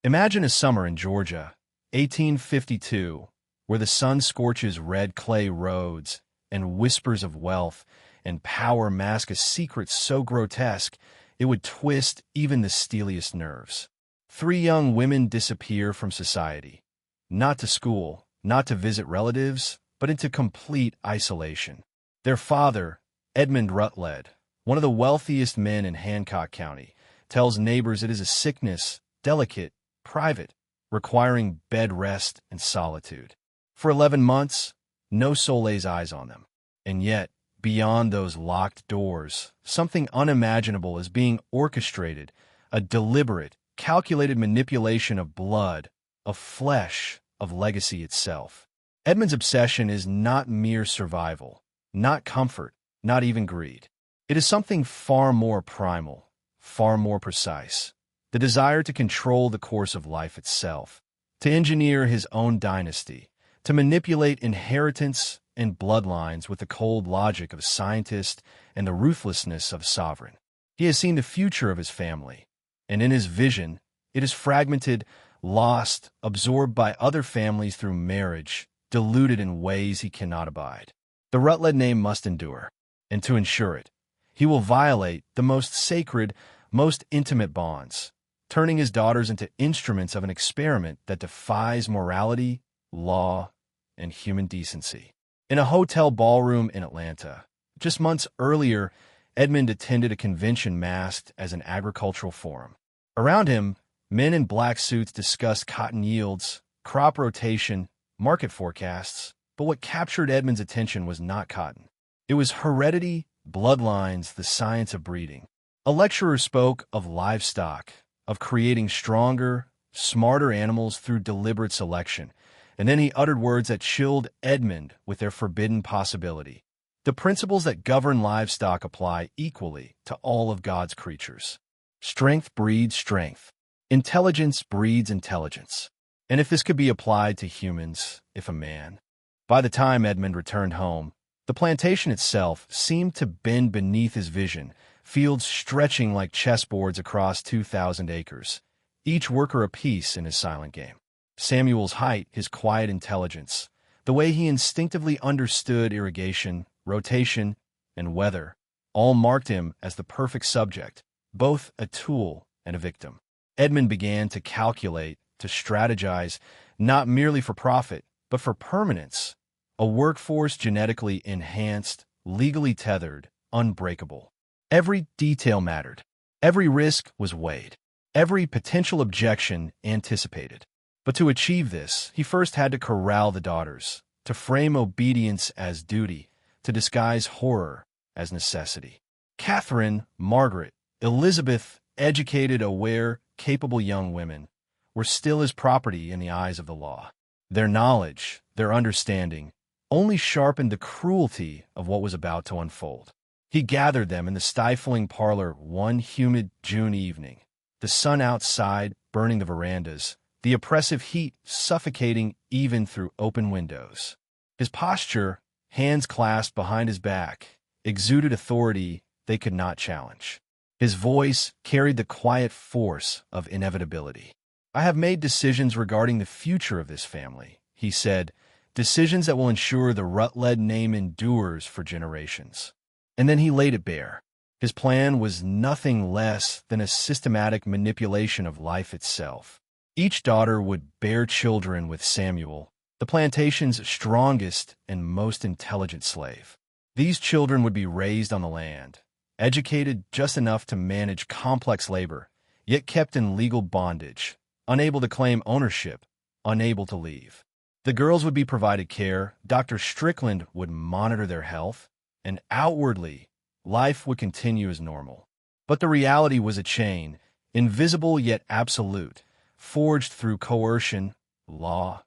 Imagine a summer in Georgia, 1852, where the sun scorches red clay roads and whispers of wealth and power mask a secret so grotesque it would twist even the steeliest nerves. Three young women disappear from society, not to school, not to visit relatives, but into complete isolation. Their father, Edmund Rutledge, one of the wealthiest men in Hancock County, tells neighbors it is a sickness, delicate, private, requiring bed rest and solitude. For 11 months, no soul lays eyes on them. And yet, beyond those locked doors, something unimaginable is being orchestrated, a deliberate, calculated manipulation of blood, of flesh, of legacy itself. Edmund's obsession is not mere survival, not comfort, not even greed. It is something far more primal, far more precise. The desire to control the course of life itself, to engineer his own dynasty, to manipulate inheritance and bloodlines with the cold logic of a scientist and the ruthlessness of a sovereign. He has seen the future of his family, and in his vision, it is fragmented, lost, absorbed by other families through marriage, diluted in ways he cannot abide. The Rutledge name must endure, and to ensure it, he will violate the most sacred, most intimate bonds, turning his daughters into instruments of an experiment that defies morality, law, and human decency. In a hotel ballroom in Atlanta, just months earlier, Edmund attended a convention masked as an agricultural forum. Around him, men in black suits discussed cotton yields, crop rotation, market forecasts, but what captured Edmund's attention was not cotton. It was heredity, bloodlines, the science of breeding. A lecturer spoke of livestock, of creating stronger, smarter animals through deliberate selection, and then he uttered words that chilled Edmund with their forbidden possibility. The principles that govern livestock apply equally to all of God's creatures. Strength breeds strength. Intelligence breeds intelligence. And if this could be applied to humans, if a man. By the time Edmund returned home, the plantation itself seemed to bend beneath his vision, fields stretching like chessboards across 2,000 acres, each worker a piece in his silent game. Samuel's height, his quiet intelligence, the way he instinctively understood irrigation, rotation, and weather, all marked him as the perfect subject, both a tool and a victim. Edmund began to calculate, to strategize, not merely for profit, but for permanence, a workforce genetically enhanced, legally tethered, unbreakable. Every detail mattered. Every risk was weighed. Every potential objection anticipated. But to achieve this, he first had to corral the daughters, to frame obedience as duty, to disguise horror as necessity. Catherine, Margaret, Elizabeth, educated, aware, capable young women, were still his property in the eyes of the law. Their knowledge, their understanding, only sharpened the cruelty of what was about to unfold. He gathered them in the stifling parlor one humid June evening, the sun outside burning the verandas, the oppressive heat suffocating even through open windows. His posture, hands clasped behind his back, exuded authority they could not challenge. His voice carried the quiet force of inevitability. "I have made decisions regarding the future of this family," he said, "decisions that will ensure the Rutledge name endures for generations." And then he laid it bare. His plan was nothing less than a systematic manipulation of life itself. Each daughter would bear children with Samuel, the plantation's strongest and most intelligent slave. These children would be raised on the land, educated just enough to manage complex labor, yet kept in legal bondage, unable to claim ownership, unable to leave. The girls would be provided care, Dr. Strickland would monitor their health, and outwardly, life would continue as normal. But the reality was a chain, invisible yet absolute, forged through coercion, law,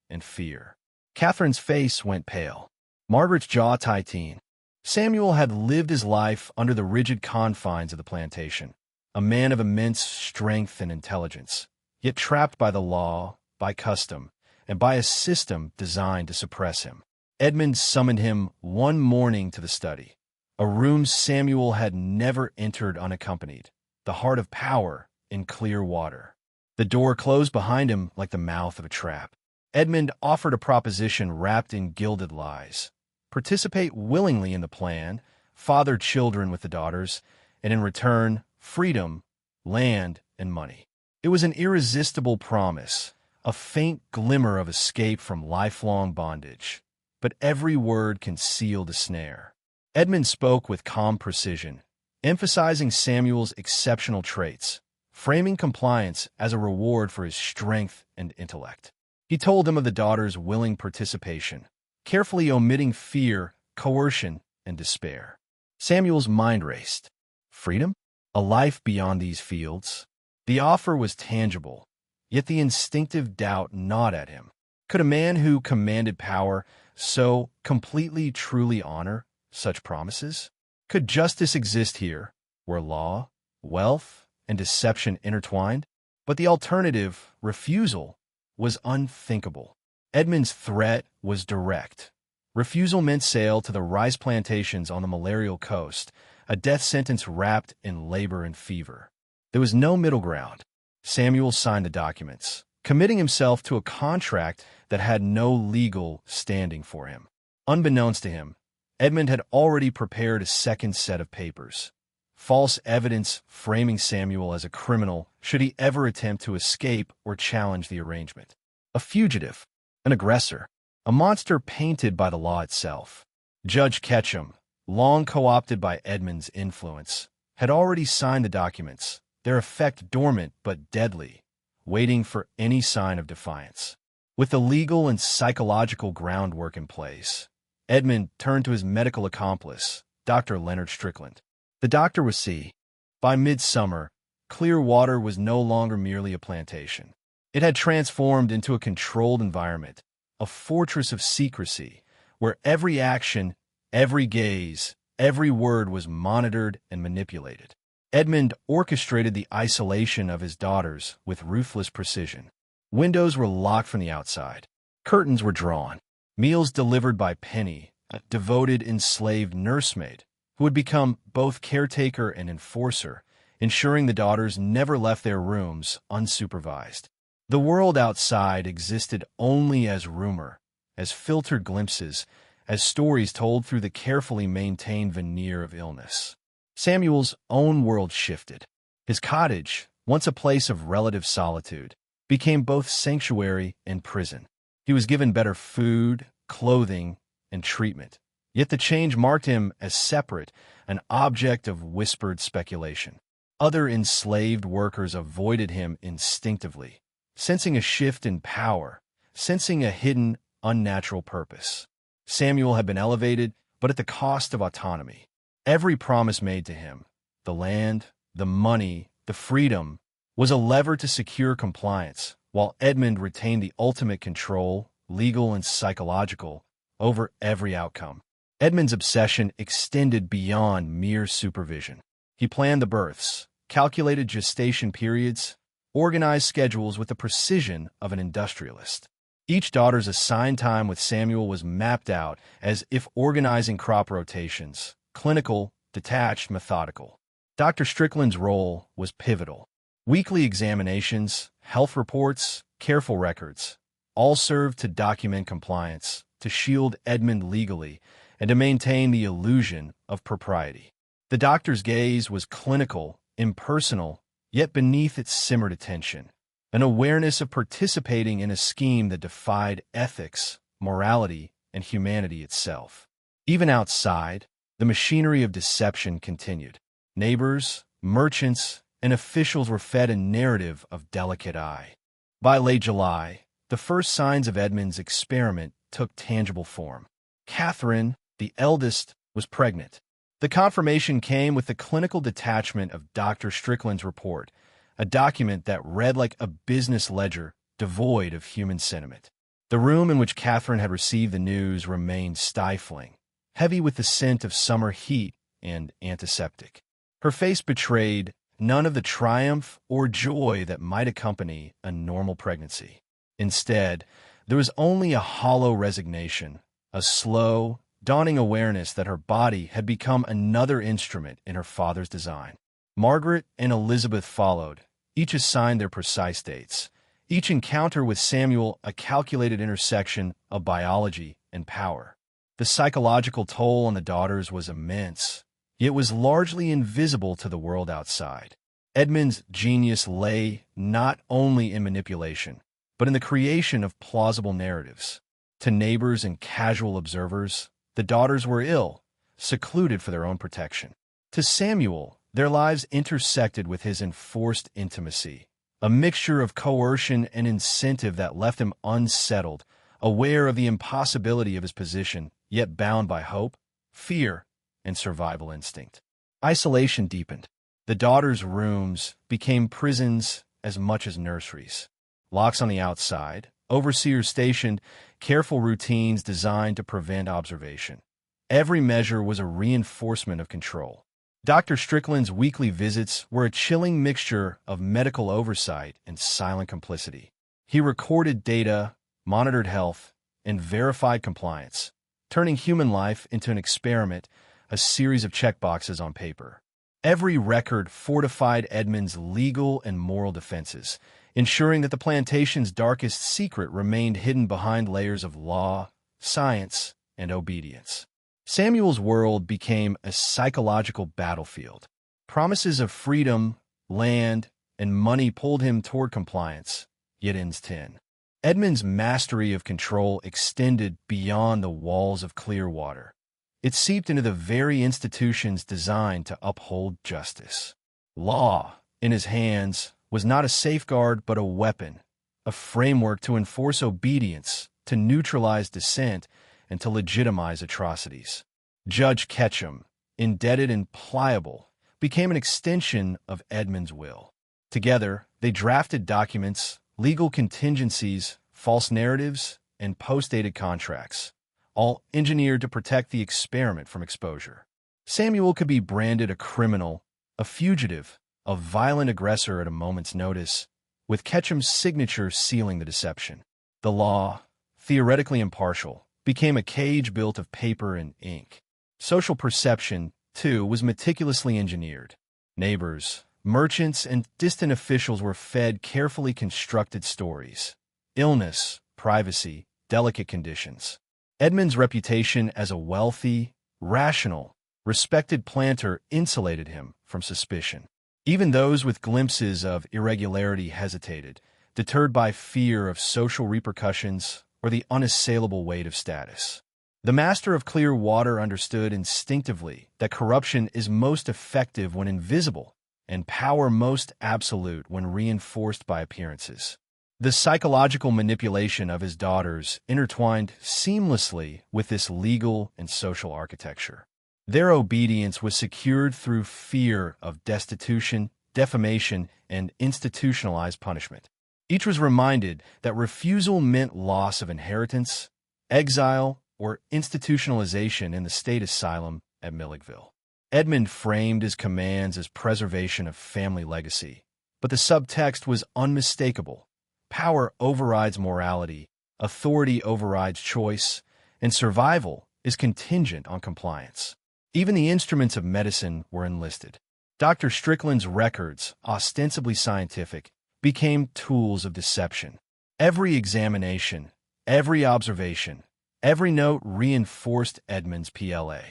and fear. Catherine's face went pale. Margaret's jaw tightened. Samuel had lived his life under the rigid confines of the plantation, a man of immense strength and intelligence, yet trapped by the law, by custom, and by a system designed to suppress him. Edmund summoned him one morning to the study, a room Samuel had never entered unaccompanied, the heart of power in clear water. The door closed behind him like the mouth of a trap. Edmund offered a proposition wrapped in gilded lies. Participate willingly in the plan, father children with the daughters, and in return, freedom, land, and money. It was an irresistible promise, a faint glimmer of escape from lifelong bondage. But every word concealed a snare. Edmund spoke with calm precision, emphasizing Samuel's exceptional traits, framing compliance as a reward for his strength and intellect. He told him of the daughter's willing participation, carefully omitting fear, coercion, and despair. Samuel's mind raced. Freedom? A life beyond these fields? The offer was tangible, yet the instinctive doubt gnawed at him. Could a man who commanded power so completely truly honor such promises? Could justice exist here, where law, wealth, and deception intertwined? But the alternative, refusal, was unthinkable. Edmund's threat was direct. Refusal meant sale to the rice plantations on the malarial coast, a death sentence wrapped in labor and fever. There was no middle ground. Samuel signed the documents, committing himself to a contract that had no legal standing for him. Unbeknownst to him, Edmund had already prepared a second set of papers. False evidence framing Samuel as a criminal should he ever attempt to escape or challenge the arrangement. A fugitive, an aggressor, a monster painted by the law itself. Judge Ketchum, long co-opted by Edmund's influence, had already signed the documents, their effect dormant but deadly, waiting for any sign of defiance. With the legal and psychological groundwork in place, Edmund turned to his medical accomplice, Dr. Leonard Strickland. The doctor was C. By midsummer, Clearwater was no longer merely a plantation. It had transformed into a controlled environment, a fortress of secrecy, where every action, every gaze, every word was monitored and manipulated. Edmund orchestrated the isolation of his daughters with ruthless precision. Windows were locked from the outside. Curtains were drawn. Meals delivered by Penny, a devoted enslaved nursemaid, who would become both caretaker and enforcer, ensuring the daughters never left their rooms unsupervised. The world outside existed only as rumor, as filtered glimpses, as stories told through the carefully maintained veneer of illness. Samuel's own world shifted. His cottage, once a place of relative solitude, became both sanctuary and prison. He was given better food, clothing, and treatment. Yet the change marked him as separate, an object of whispered speculation. Other enslaved workers avoided him instinctively, sensing a shift in power, sensing a hidden, unnatural purpose. Samuel had been elevated, but at the cost of autonomy. Every promise made to him, the land, the money, the freedom, was a lever to secure compliance, while Edmund retained the ultimate control, legal and psychological, over every outcome. Edmund's obsession extended beyond mere supervision. He planned the births, calculated gestation periods, organized schedules with the precision of an industrialist. Each daughter's assigned time with Samuel was mapped out as if organizing crop rotations, clinical, detached, methodical. Dr. Strickland's role was pivotal. Weekly examinations, health reports, careful records, all served to document compliance, to shield Edmund legally, and to maintain the illusion of propriety. The doctor's gaze was clinical, impersonal, yet beneath it simmered attention, an awareness of participating in a scheme that defied ethics, morality, and humanity itself. Even outside, the machinery of deception continued. Neighbors, merchants, and officials were fed a narrative of delicate eye. By late July, the first signs of Edmund's experiment took tangible form. Catherine, the eldest, was pregnant. The confirmation came with the clinical detachment of Dr. Strickland's report, a document that read like a business ledger devoid of human sentiment. The room in which Catherine had received the news remained stifling, heavy with the scent of summer heat and antiseptic. Her face betrayed none of the triumph or joy that might accompany a normal pregnancy. Instead, there was only a hollow resignation, a slow, dawning awareness that her body had become another instrument in her father's design. Margaret and Elizabeth followed, each assigned their precise dates. Each encounter with Samuel a calculated intersection of biology and power. The psychological toll on the daughters was immense, yet was largely invisible to the world outside. Edmund's genius lay not only in manipulation, but in the creation of plausible narratives. To neighbors and casual observers, the daughters were ill, secluded for their own protection. To Samuel, their lives intersected with his enforced intimacy, a mixture of coercion and incentive that left him unsettled, aware of the impossibility of his position, yet bound by hope, fear, and survival instinct. Isolation deepened. The daughters' rooms became prisons as much as nurseries. Locks on the outside, overseers stationed, careful routines designed to prevent observation. Every measure was a reinforcement of control. Dr. Strickland's weekly visits were a chilling mixture of medical oversight and silent complicity. He recorded data, monitored health, and verified compliance, turning human life into an experiment, a series of checkboxes on paper. Every record fortified Edmund's legal and moral defenses, ensuring that the plantation's darkest secret remained hidden behind layers of law, science, and obedience. Samuel's world became a psychological battlefield. Promises of freedom, land, and money pulled him toward compliance, yet ends 10. Edmund's mastery of control extended beyond the walls of Clearwater. It seeped into the very institutions designed to uphold justice. Law, in his hands, was not a safeguard but a weapon, a framework to enforce obedience, to neutralize dissent, and to legitimize atrocities. Judge Ketchum, indebted and pliable, became an extension of Edmund's will. Together, they drafted documents, legal contingencies, false narratives, and post-dated contracts, all engineered to protect the experiment from exposure. Samuel could be branded a criminal, a fugitive, a violent aggressor at a moment's notice, with Ketchum's signature sealing the deception. The law, theoretically impartial, became a cage built of paper and ink. Social perception, too, was meticulously engineered. Neighbors, merchants, and distant officials were fed carefully constructed stories. Illness, privacy, delicate conditions. Edmund's reputation as a wealthy, rational, respected planter insulated him from suspicion. Even those with glimpses of irregularity hesitated, deterred by fear of social repercussions or the unassailable weight of status. The master of Clearwater understood instinctively that corruption is most effective when invisible, and power most absolute when reinforced by appearances. The psychological manipulation of his daughters intertwined seamlessly with this legal and social architecture. Their obedience was secured through fear of destitution, defamation, and institutionalized punishment. Each was reminded that refusal meant loss of inheritance, exile, or institutionalization in the state asylum at Milledgeville. Edmund framed his commands as preservation of family legacy, but the subtext was unmistakable. Power overrides morality, authority overrides choice, and survival is contingent on compliance. Even the instruments of medicine were enlisted. Dr. Strickland's records, ostensibly scientific, became tools of deception. Every examination, every observation, every note reinforced Edmund's PLA.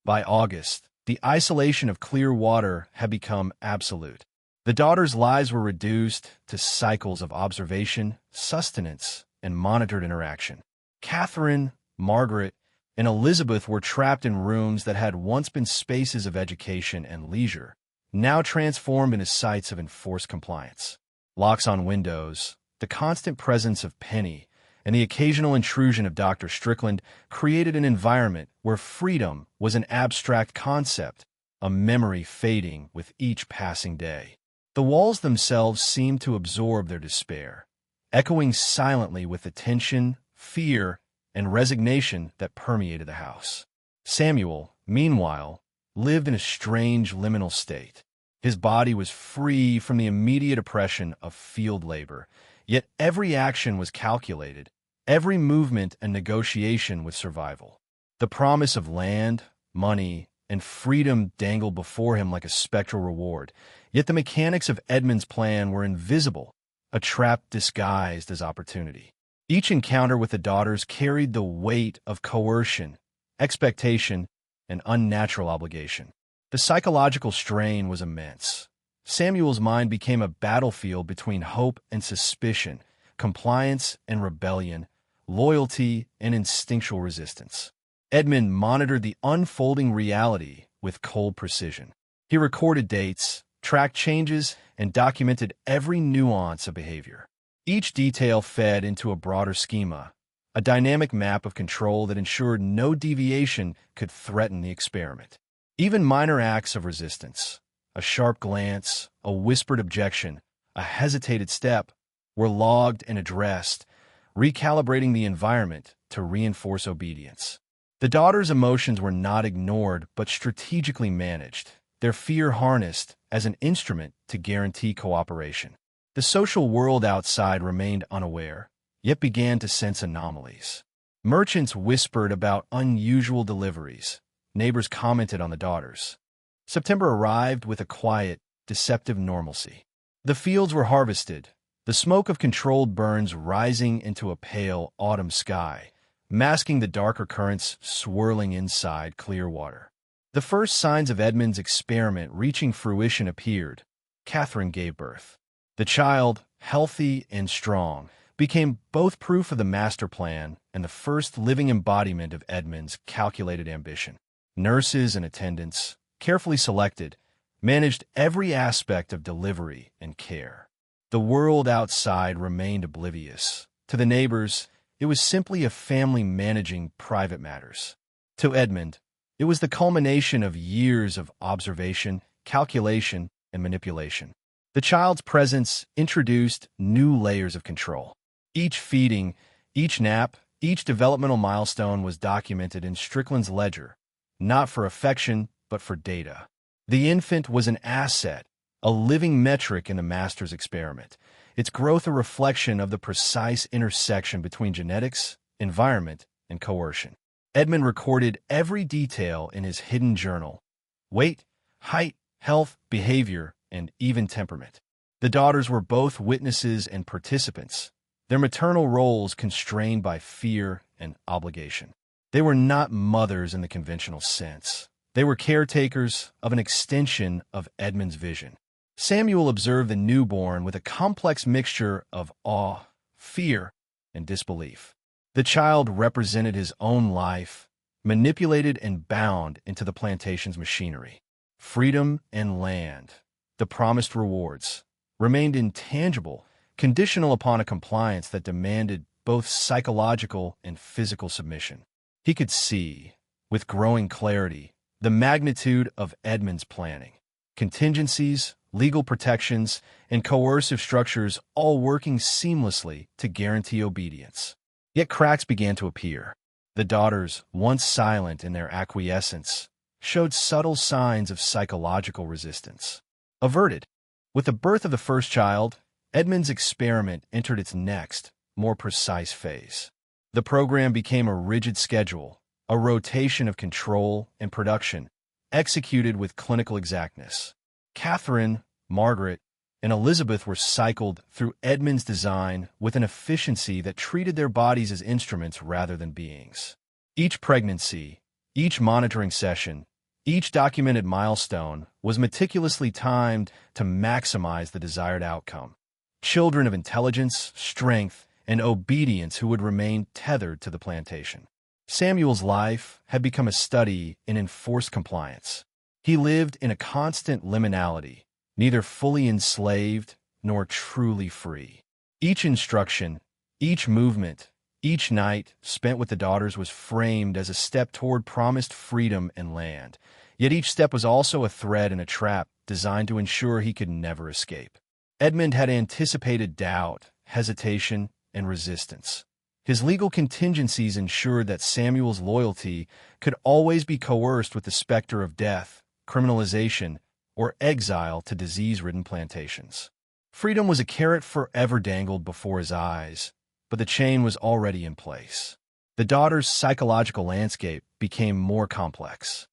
By August, the isolation of Clearwater had become absolute. The daughters' lives were reduced to cycles of observation, sustenance, and monitored interaction. Catherine, Margaret, and Elizabeth were trapped in rooms that had once been spaces of education and leisure, now transformed into sites of enforced compliance. Locks on windows, the constant presence of Penny, and the occasional intrusion of Dr. Strickland created an environment where freedom was an abstract concept, a memory fading with each passing day. The walls themselves seemed to absorb their despair, echoing silently with the tension, fear, and resignation that permeated the house. Samuel, meanwhile, lived in a strange liminal state. His body was free from the immediate oppression of field labor, yet every action was calculated, every movement a negotiation with survival. The promise of land, money, and freedom dangled before him like a spectral reward. Yet the mechanics of Edmund's plan were invisible, a trap disguised as opportunity. Each encounter with the daughters carried the weight of coercion, expectation, and unnatural obligation. The psychological strain was immense. Samuel's mind became a battlefield between hope and suspicion, compliance and rebellion, loyalty and instinctual resistance. Edmund monitored the unfolding reality with cold precision. He recorded dates, tracked changes, and documented every nuance of behavior. Each detail fed into a broader schema, a dynamic map of control that ensured no deviation could threaten the experiment. Even minor acts of resistance, a sharp glance, a whispered objection, a hesitated step, were logged and addressed, recalibrating the environment to reinforce obedience. The daughters' emotions were not ignored but strategically managed, their fear harnessed as an instrument to guarantee cooperation. The social world outside remained unaware, yet began to sense anomalies. Merchants whispered about unusual deliveries. Neighbors commented on the daughters. September arrived with a quiet, deceptive normalcy. The fields were harvested, the smoke of controlled burns rising into a pale autumn sky, masking the darker currents swirling inside clear water. The first signs of Edmund's experiment reaching fruition appeared. Catherine gave birth. The child, healthy and strong, became both proof of the master plan and the first living embodiment of Edmund's calculated ambition. Nurses and attendants, carefully selected, managed every aspect of delivery and care. The world outside remained oblivious. To the neighbors, it was simply a family managing private matters. To Edmund, it was the culmination of years of observation, calculation, and manipulation. The child's presence introduced new layers of control. Each feeding, each nap, each developmental milestone was documented in Strickland's ledger, not for affection, but for data. The infant was an asset, a living metric in the master's experiment, its growth a reflection of the precise intersection between genetics, environment, and coercion. Edmund recorded every detail in his hidden journal: weight, height, health, behavior, and even temperament. The daughters were both witnesses and participants, their maternal roles constrained by fear and obligation. They were not mothers in the conventional sense. They were caretakers of an extension of Edmund's vision. Samuel observed the newborn with a complex mixture of awe, fear, and disbelief. The child represented his own life, manipulated and bound into the plantation's machinery. Freedom and land, the promised rewards, remained intangible, conditional upon a compliance that demanded both psychological and physical submission. He could see, with growing clarity, the magnitude of Edmund's planning. Contingencies, legal protections, and coercive structures all working seamlessly to guarantee obedience. Yet cracks began to appear. The daughters, once silent in their acquiescence, showed subtle signs of psychological resistance. Averted. With the birth of the first child, Edmund's experiment entered its next, more precise phase. The program became a rigid schedule, a rotation of control and production, executed with clinical exactness. Catherine, Margaret, and Elizabeth were cycled through Edmund's design with an efficiency that treated their bodies as instruments rather than beings. Each pregnancy, each monitoring session, each documented milestone was meticulously timed to maximize the desired outcome. Children of intelligence, strength, and obedience who would remain tethered to the plantation. Samuel's life had become a study in enforced compliance. He lived in a constant liminality, neither fully enslaved nor truly free. Each instruction, each movement, each night spent with the daughters was framed as a step toward promised freedom and land, yet each step was also a thread in a trap designed to ensure he could never escape. Edmund had anticipated doubt, hesitation, and resistance. His legal contingencies ensured that Samuel's loyalty could always be coerced with the specter of death, criminalization, or exile to disease-ridden plantations. Freedom was a carrot forever dangled before his eyes, but the chain was already in place. The daughter's psychological landscape became more complex.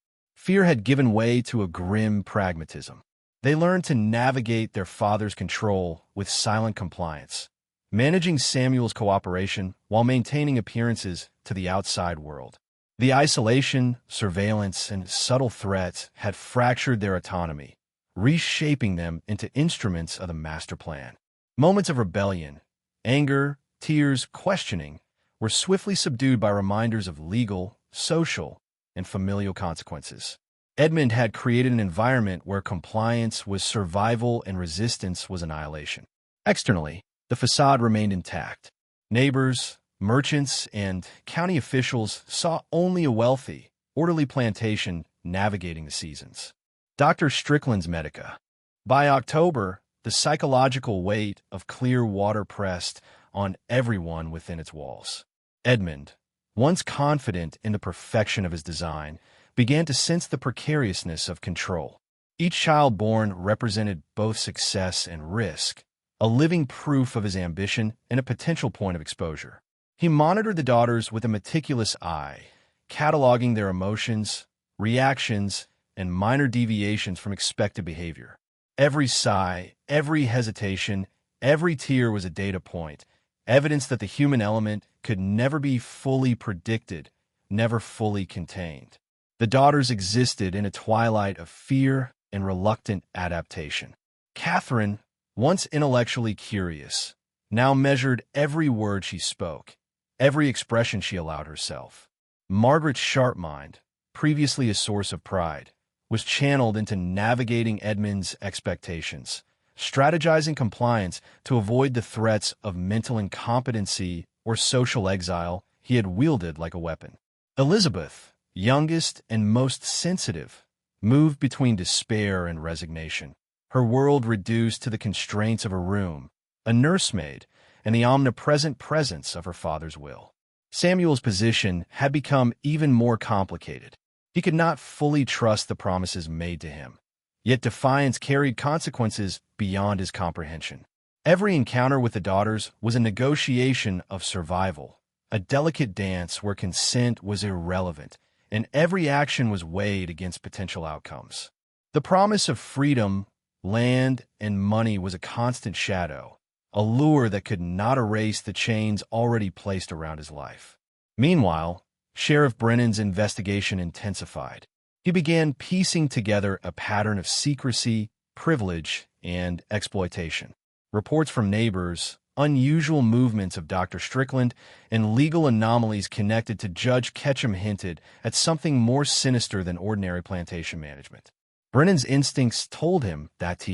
Fear had given way to a grim pragmatism. They learned to navigate their father's control with silent compliance, managing Samuel's cooperation while maintaining appearances to the outside world. The isolation, surveillance, and subtle threats had fractured their autonomy, reshaping them into instruments of the master plan. Moments of rebellion, anger, tears, questioning were swiftly subdued by reminders of legal, social, and familial consequences. Edmund had created an environment where compliance was survival and resistance was annihilation. Externally, the facade remained intact. Neighbors, merchants, and county officials saw only a wealthy, orderly plantation navigating the seasons. Dr. Strickland's Medica. By October, the psychological weight of clear water pressed on everyone within its walls. Edmund, once confident in the perfection of his design, began to sense the precariousness of control. Each child born represented both success and risk, a living proof of his ambition and a potential point of exposure. He monitored the daughters with a meticulous eye, cataloging their emotions, reactions, and minor deviations from expected behavior. Every sigh, every hesitation, every tear was a data point, evidence that the human element could never be fully predicted, never fully contained. The daughters existed in a twilight of fear and reluctant adaptation. Catherine, once intellectually curious, now measured every word she spoke, every expression she allowed herself. Margaret's sharp mind, previously a source of pride, was channeled into navigating Edmund's expectations, strategizing compliance to avoid the threats of mental incompetency or social exile he had wielded like a weapon. Elizabeth, youngest and most sensitive, moved between despair and resignation, her world reduced to the constraints of a room, a nursemaid, and the omnipresent presence of her father's will. Samuel's position had become even more complicated. He could not fully trust the promises made to him, yet defiance carried consequences beyond his comprehension. Every encounter with the daughters was a negotiation of survival, a delicate dance where consent was irrelevant, and every action was weighed against potential outcomes. The promise of freedom, land, and money was a constant shadow, a lure that could not erase the chains already placed around his life. Meanwhile, Sheriff Brennan's investigation intensified. He began piecing together a pattern of secrecy, privilege, and exploitation. Reports from neighbors, unusual movements of Dr. Strickland, and legal anomalies connected to Judge Ketchum hinted at something more sinister than ordinary plantation management. Brennan's instincts told him that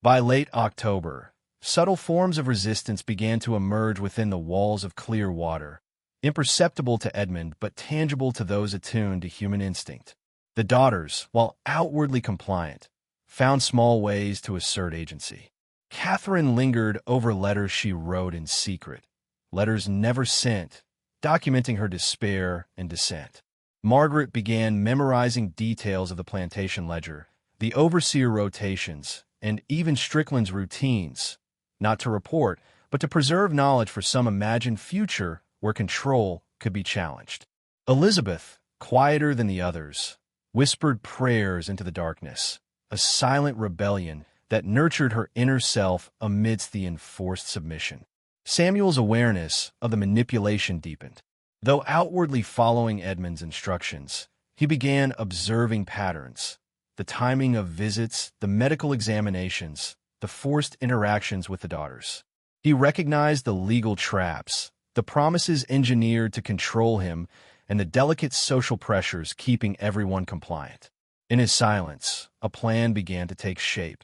By late October, subtle forms of resistance began to emerge within the walls of clear water, imperceptible to Edmund but tangible to those attuned to human instinct. The daughters, while outwardly compliant, found small ways to assert agency. Catherine lingered over letters she wrote in secret, letters never sent, documenting her despair and dissent. Margaret began memorizing details of the plantation ledger, the overseer rotations, and even Strickland's routines, not to report, but to preserve knowledge for some imagined future where control could be challenged. Elizabeth, quieter than the others, whispered prayers into the darkness, a silent rebellion that nurtured her inner self amidst the enforced submission. Samuel's awareness of the manipulation deepened. Though outwardly following Edmund's instructions, he began observing patterns, the timing of visits, the medical examinations, the forced interactions with the daughters. He recognized the legal traps, the promises engineered to control him, and the delicate social pressures keeping everyone compliant. In his silence, a plan began to take shape.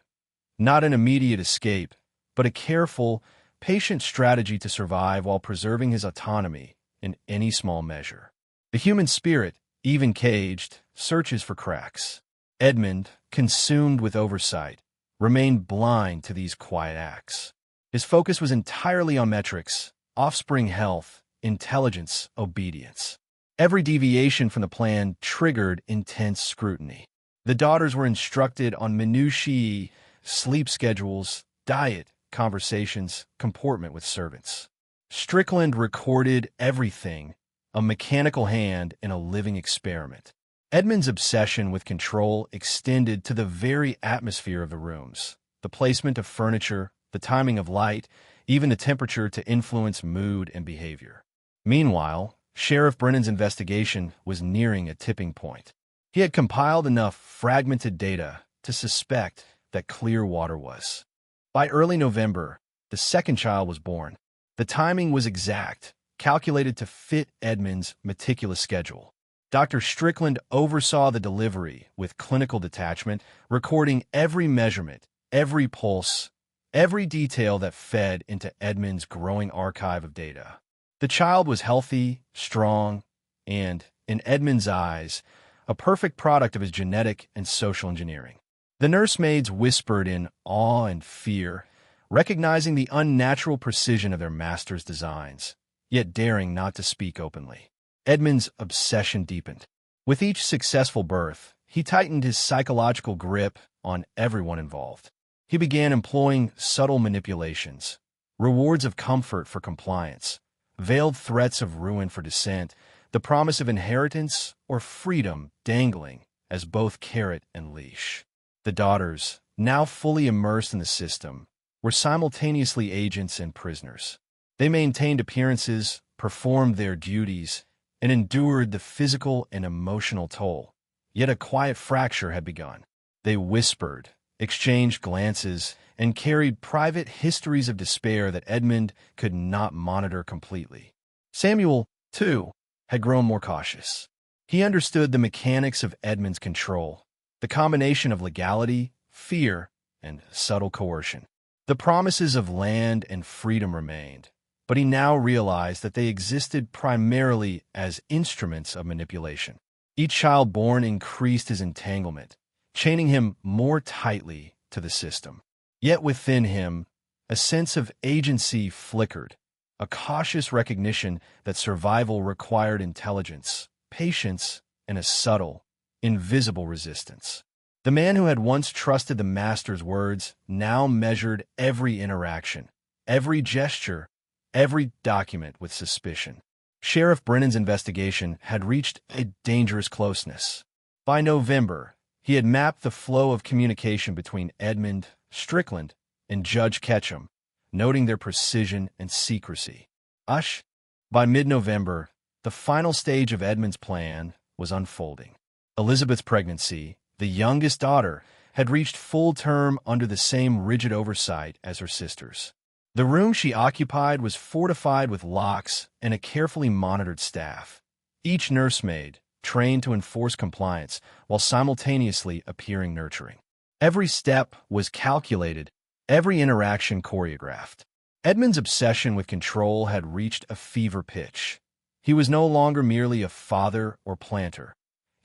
Not an immediate escape, but a careful, patient strategy to survive while preserving his autonomy in any small measure. The human spirit, even caged, searches for cracks. Edmund, consumed with oversight, remained blind to these quiet acts. His focus was entirely on metrics, offspring health, intelligence, obedience. Every deviation from the plan triggered intense scrutiny. The daughters were instructed on minutiae, sleep schedules, diet, conversations, comportment with servants. Strickland recorded everything, a mechanical hand in a living experiment. Edmund's obsession with control extended to the very atmosphere of the rooms, the placement of furniture, the timing of light, even the temperature to influence mood and behavior. Meanwhile, Sheriff Brennan's investigation was nearing a tipping point. He had compiled enough fragmented data to suspect that Clearwater was. By early November, the second child was born. The timing was exact, calculated to fit Edmund's meticulous schedule. Dr. Strickland oversaw the delivery with clinical detachment, recording every measurement, every pulse, every detail that fed into Edmund's growing archive of data. The child was healthy, strong, and, in Edmund's eyes, a perfect product of his genetic and social engineering. The nursemaids whispered in awe and fear, recognizing the unnatural precision of their master's designs, yet daring not to speak openly. Edmund's obsession deepened. With each successful birth, he tightened his psychological grip on everyone involved. He began employing subtle manipulations, rewards of comfort for compliance, veiled threats of ruin for dissent, the promise of inheritance or freedom dangling as both carrot and leash. The daughters, now fully immersed in the system, were simultaneously agents and prisoners. They maintained appearances, performed their duties, and endured the physical and emotional toll. Yet a quiet fracture had begun. They whispered, exchanged glances, and carried private histories of despair that Edmund could not monitor completely. Samuel, too, had grown more cautious. He understood the mechanics of Edmund's control, the combination of legality, fear, and subtle coercion. The promises of land and freedom remained, but he now realized that they existed primarily as instruments of manipulation. Each child born increased his entanglement, chaining him more tightly to the system. Yet within him, a sense of agency flickered, a cautious recognition that survival required intelligence, patience, and a subtle, invisible resistance. The man who had once trusted the master's words now measured every interaction, every gesture, every document with suspicion. Sheriff Brennan's investigation had reached a dangerous closeness. By November, he had mapped the flow of communication between Edmund, Strickland, and Judge Ketchum, noting their precision and secrecy. By mid-November, the final stage of Edmund's plan was unfolding. Elizabeth's pregnancy, the youngest daughter, had reached full term under the same rigid oversight as her sisters. The room she occupied was fortified with locks and a carefully monitored staff, each nursemaid trained to enforce compliance while simultaneously appearing nurturing. Every step was calculated, every interaction choreographed. Edmund's obsession with control had reached a fever pitch. He was no longer merely a father or planter.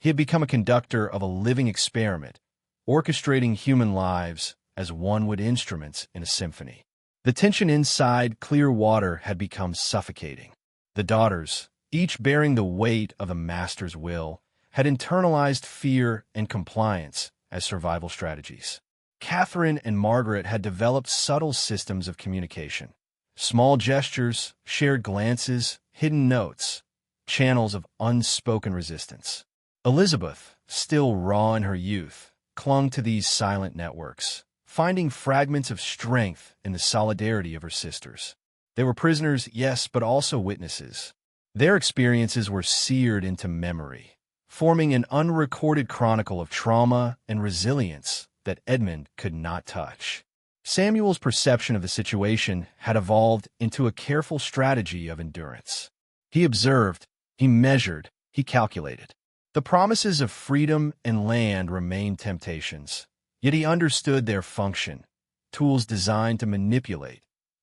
He had become a conductor of a living experiment, orchestrating human lives as one would instruments in a symphony. The tension inside Clearwater had become suffocating. The daughters, each bearing the weight of the master's will, had internalized fear and compliance as survival strategies. Catherine and Margaret had developed subtle systems of communication. Small gestures, shared glances, hidden notes, channels of unspoken resistance. Elizabeth, still raw in her youth, clung to these silent networks, finding fragments of strength in the solidarity of her sisters. They were prisoners, yes, but also witnesses. Their experiences were seared into memory, forming an unrecorded chronicle of trauma and resilience that Edmund could not touch. Samuel's perception of the situation had evolved into a careful strategy of endurance. He observed, he measured, he calculated. The promises of freedom and land remained temptations, yet he understood their function, tools designed to manipulate,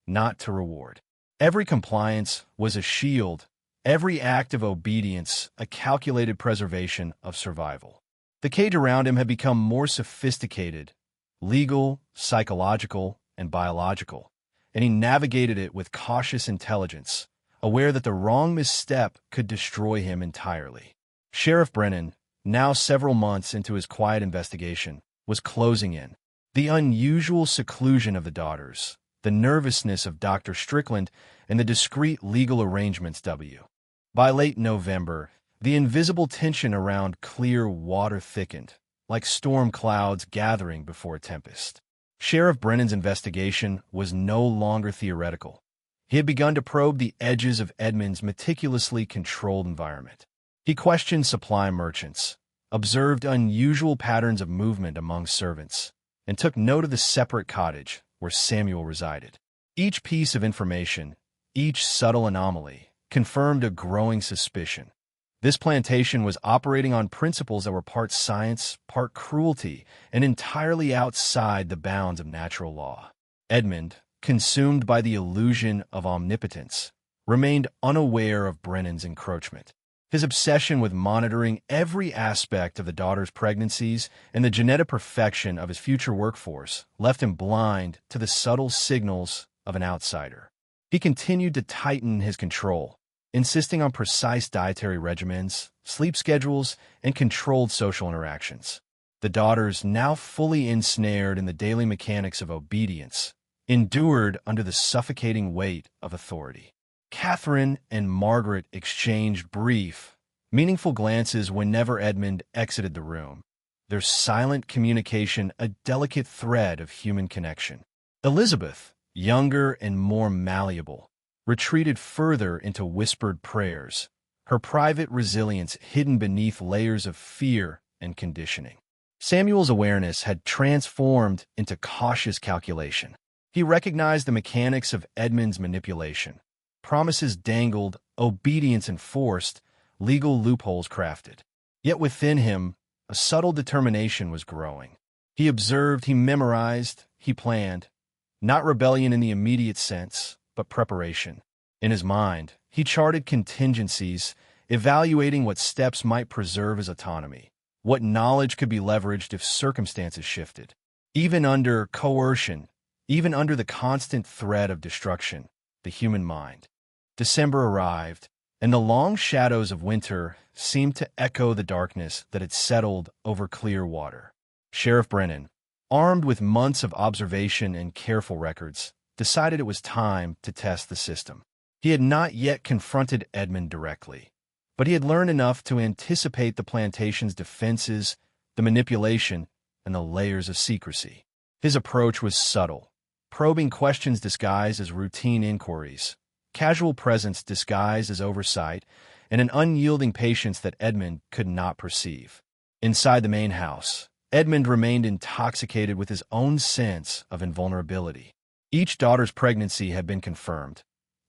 not to reward. Every compliance was a shield, every act of obedience a calculated preservation of survival. The cage around him had become more sophisticated, legal, psychological, and biological, and he navigated it with cautious intelligence, aware that the wrong misstep could destroy him entirely. Sheriff Brennan, now several months into his quiet investigation, was closing in. The unusual seclusion of the daughters, the nervousness of Dr. Strickland, and the discreet legal arrangements By late November, The invisible tension around clear water thickened, like storm clouds gathering before a tempest. Sheriff Brennan's investigation was no longer theoretical. He had begun to probe the edges of Edmund's meticulously controlled environment. He questioned supply merchants, observed unusual patterns of movement among servants, and took note of the separate cottage where Samuel resided. Each piece of information, each subtle anomaly, confirmed a growing suspicion. This plantation was operating on principles that were part science, part cruelty, and entirely outside the bounds of natural law. Edmund, consumed by the illusion of omnipotence, remained unaware of Brennan's encroachment. His obsession with monitoring every aspect of the daughter's pregnancies and the genetic perfection of his future workforce left him blind to the subtle signals of an outsider. He continued to tighten his control, insisting on precise dietary regimens, sleep schedules, and controlled social interactions. The daughters, now fully ensnared in the daily mechanics of obedience, endured under the suffocating weight of authority. Catherine and Margaret exchanged brief, meaningful glances whenever Edmund exited the room, their silent communication a delicate thread of human connection. Elizabeth, younger and more malleable, retreated further into whispered prayers, her private resilience hidden beneath layers of fear and conditioning. Samuel's awareness had transformed into cautious calculation. He recognized the mechanics of Edmund's manipulation. Promises dangled, obedience enforced, legal loopholes crafted. Yet within him, a subtle determination was growing. He observed, he memorized, he planned. Not rebellion in the immediate sense, but preparation. In his mind, he charted contingencies, evaluating what steps might preserve his autonomy, what knowledge could be leveraged if circumstances shifted. Even under coercion, even under the constant threat of destruction, the human mind. December arrived, and the long shadows of winter seemed to echo the darkness that had settled over Clearwater. Sheriff Brennan, armed with months of observation and careful records, decided it was time to test the system. He had not yet confronted Edmund directly, but he had learned enough to anticipate the plantation's defenses, the manipulation, and the layers of secrecy. His approach was subtle, probing questions disguised as routine inquiries, casual presence disguised as oversight, and an unyielding patience that Edmund could not perceive. Inside the main house, Edmund remained intoxicated with his own sense of invulnerability. Each daughter's pregnancy had been confirmed.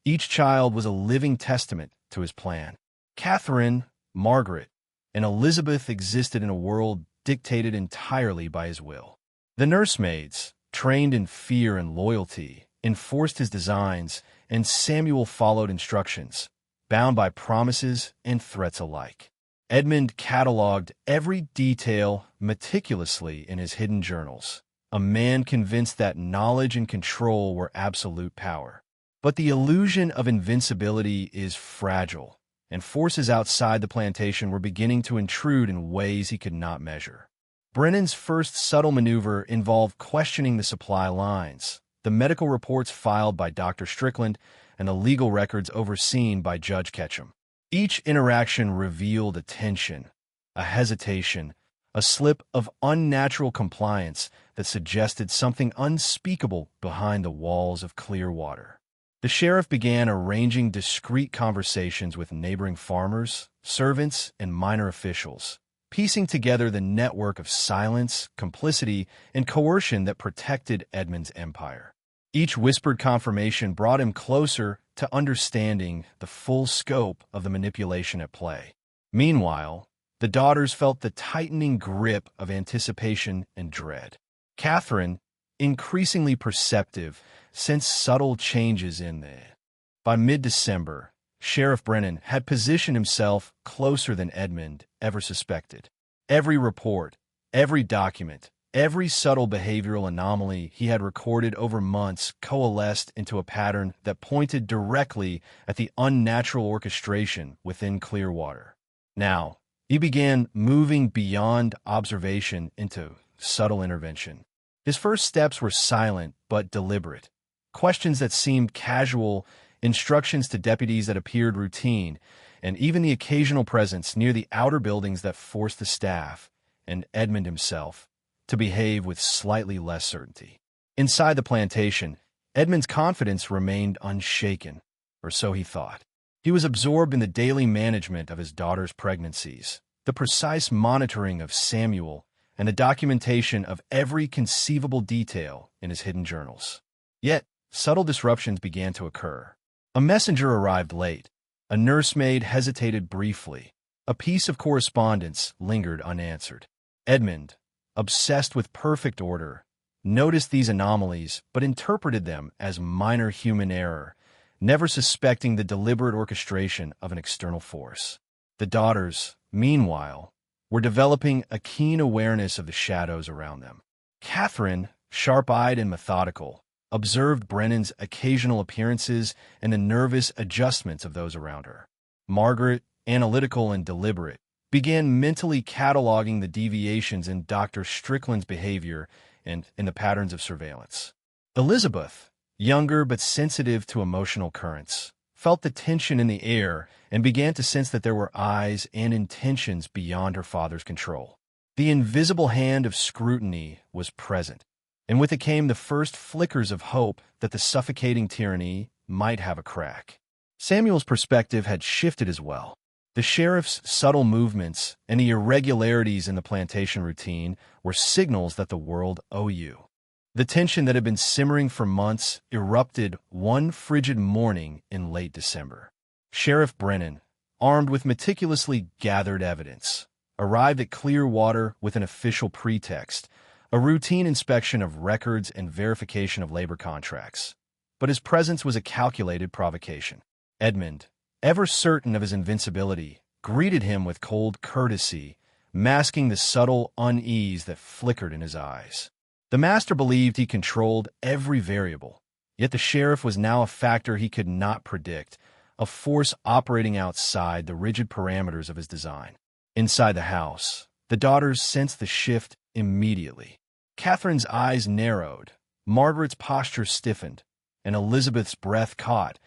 Each child was a living testament to his plan. Catherine, Margaret, and Elizabeth existed in a world dictated entirely by his will. The nursemaids, trained in fear and loyalty, enforced his designs, and Samuel followed instructions, bound by promises and threats alike. Edmund cataloged every detail meticulously in his hidden journals, a man convinced that knowledge and control were absolute power. But the illusion of invincibility is fragile, and forces outside the plantation were beginning to intrude in ways he could not measure. Brennan's first subtle maneuver involved questioning the supply lines, the medical reports filed by Dr. Strickland, and the legal records overseen by Judge Ketchum. Each interaction revealed a tension, a hesitation, a slip of unnatural compliance that suggested something unspeakable behind the walls of Clearwater. The sheriff began arranging discreet conversations with neighboring farmers, servants, and minor officials, piecing together the network of silence, complicity, and coercion that protected Edmund's empire. Each whispered confirmation brought him closer to understanding the full scope of the manipulation at play. Meanwhile, the daughters felt the tightening grip of anticipation and dread. Catherine, increasingly perceptive, sensed subtle changes in there. By mid-December, Sheriff Brennan had positioned himself closer than Edmund ever suspected. Every report, every document, every subtle behavioral anomaly he had recorded over months coalesced into a pattern that pointed directly at the unnatural orchestration within Clearwater. Now, he began moving beyond observation into subtle intervention. His first steps were silent but deliberate. Questions that seemed casual, instructions to deputies that appeared routine, and even the occasional presence near the outer buildings that forced the staff, and Edmund himself, to behave with slightly less certainty. Inside the plantation, Edmund's confidence remained unshaken, or so he thought. He was absorbed in the daily management of his daughter's pregnancies, the precise monitoring of Samuel, and the documentation of every conceivable detail in his hidden journals. Yet, subtle disruptions began to occur. A messenger arrived late. A nursemaid hesitated briefly. A piece of correspondence lingered unanswered. Edmund, obsessed with perfect order, noticed these anomalies but interpreted them as minor human error, never suspecting the deliberate orchestration of an external force. The daughters, meanwhile, were developing a keen awareness of the shadows around them. Catherine, sharp-eyed and methodical, observed Brennan's occasional appearances and the nervous adjustments of those around her. Margaret, analytical and deliberate, began mentally cataloging the deviations in Dr. Strickland's behavior and in the patterns of surveillance. Elizabeth, younger but sensitive to emotional currents, felt the tension in the air and began to sense that there were eyes and intentions beyond her father's control. The invisible hand of scrutiny was present, and with it came the first flickers of hope that the suffocating tyranny might have a crack. Samuel's perspective had shifted as well. The sheriff's subtle movements and the irregularities in the plantation routine were signals that the world owed you. The tension that had been simmering for months erupted one frigid morning in late December. Sheriff Brennan, armed with meticulously gathered evidence, arrived at Clearwater with an official pretext, a routine inspection of records and verification of labor contracts. But his presence was a calculated provocation. Edmund, ever certain of his invincibility, greeted him with cold courtesy, masking the subtle unease that flickered in his eyes. The master believed he controlled every variable, yet the sheriff was now a factor he could not predict, a force operating outside the rigid parameters of his design. Inside the house, the daughters sensed the shift immediately. Catherine's eyes narrowed, Margaret's posture stiffened, and Elizabeth's breath caught,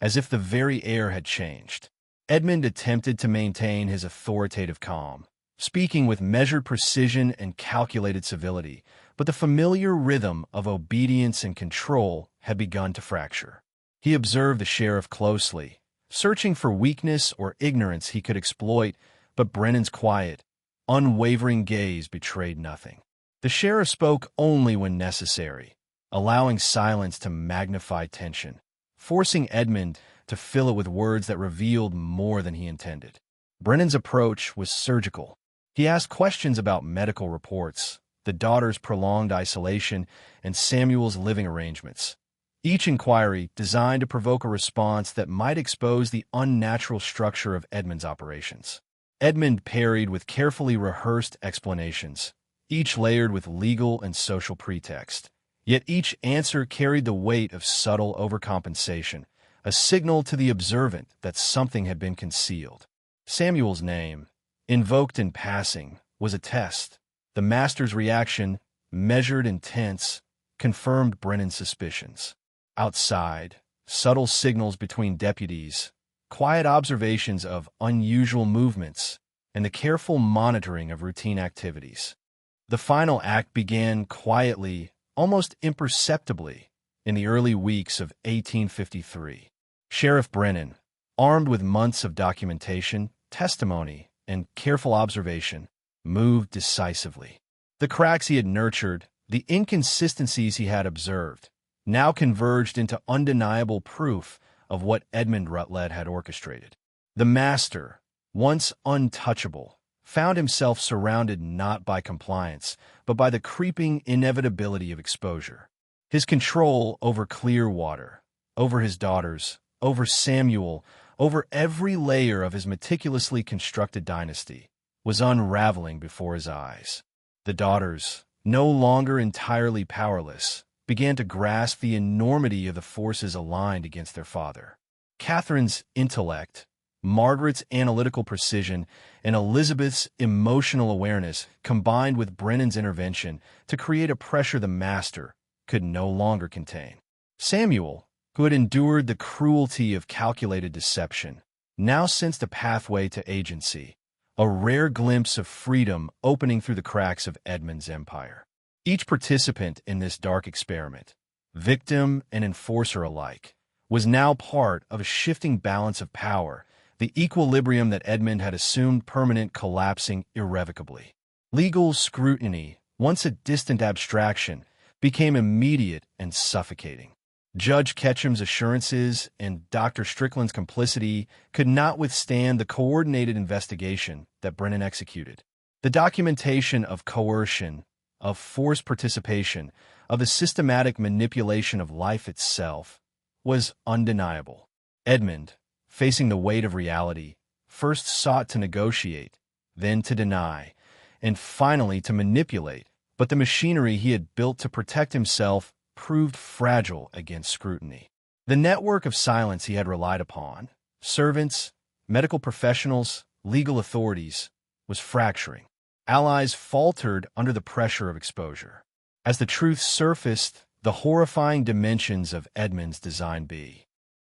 as if the very air had changed. Edmund attempted to maintain his authoritative calm, speaking with measured precision and calculated civility, but the familiar rhythm of obedience and control had begun to fracture. He observed the sheriff closely, searching for weakness or ignorance he could exploit, but Brennan's quiet, unwavering gaze betrayed nothing. The sheriff spoke only when necessary, allowing silence to magnify tension, forcing Edmund to fill it with words that revealed more than he intended. Brennan's approach was surgical. He asked questions about medical reports, the daughter's prolonged isolation, and Samuel's living arrangements. Each inquiry designed to provoke a response that might expose the unnatural structure of Edmund's operations. Edmund parried with carefully rehearsed explanations, each layered with legal and social pretext. Yet each answer carried the weight of subtle overcompensation, a signal to the observant that something had been concealed. Samuel's name, invoked in passing, was a test. The master's reaction, measured and tense, confirmed Brennan's suspicions. Outside, subtle signals between deputies, quiet observations of unusual movements, and the careful monitoring of routine activities. The final act began quietly, almost imperceptibly, in the early weeks of 1853. Sheriff Brennan, armed with months of documentation, testimony, and careful observation, moved decisively. The cracks he had nurtured, the inconsistencies he had observed, now converged into undeniable proof of what Edmund Rutledge had orchestrated. The master, once untouchable, found himself surrounded not by compliance, but by the creeping inevitability of exposure. His control over Clearwater, over his daughters, over Samuel, over every layer of his meticulously constructed dynasty, was unraveling before his eyes. The daughters, no longer entirely powerless, began to grasp the enormity of the forces aligned against their father. Catherine's intellect, Margaret's analytical precision, and Elizabeth's emotional awareness combined with Brennan's intervention to create a pressure the master could no longer contain. Samuel, who had endured the cruelty of calculated deception, now sensed a pathway to agency, a rare glimpse of freedom opening through the cracks of Edmund's empire. Each participant in this dark experiment, victim and enforcer alike, was now part of a shifting balance of power, the equilibrium that Edmund had assumed permanent collapsing irrevocably. Legal scrutiny, once a distant abstraction, became immediate and suffocating. Judge Ketchum's assurances and Dr. Strickland's complicity could not withstand the coordinated investigation that Brennan executed. The documentation of coercion, of forced participation, of the systematic manipulation of life itself was undeniable. Edmund, facing the weight of reality, first sought to negotiate, then to deny, and finally to manipulate, but the machinery he had built to protect himself proved fragile against scrutiny. The network of silence he had relied upon, servants, medical professionals, legal authorities, was fracturing. Allies faltered under the pressure of exposure. As the truth surfaced, the horrifying dimensions of Edmund's Design B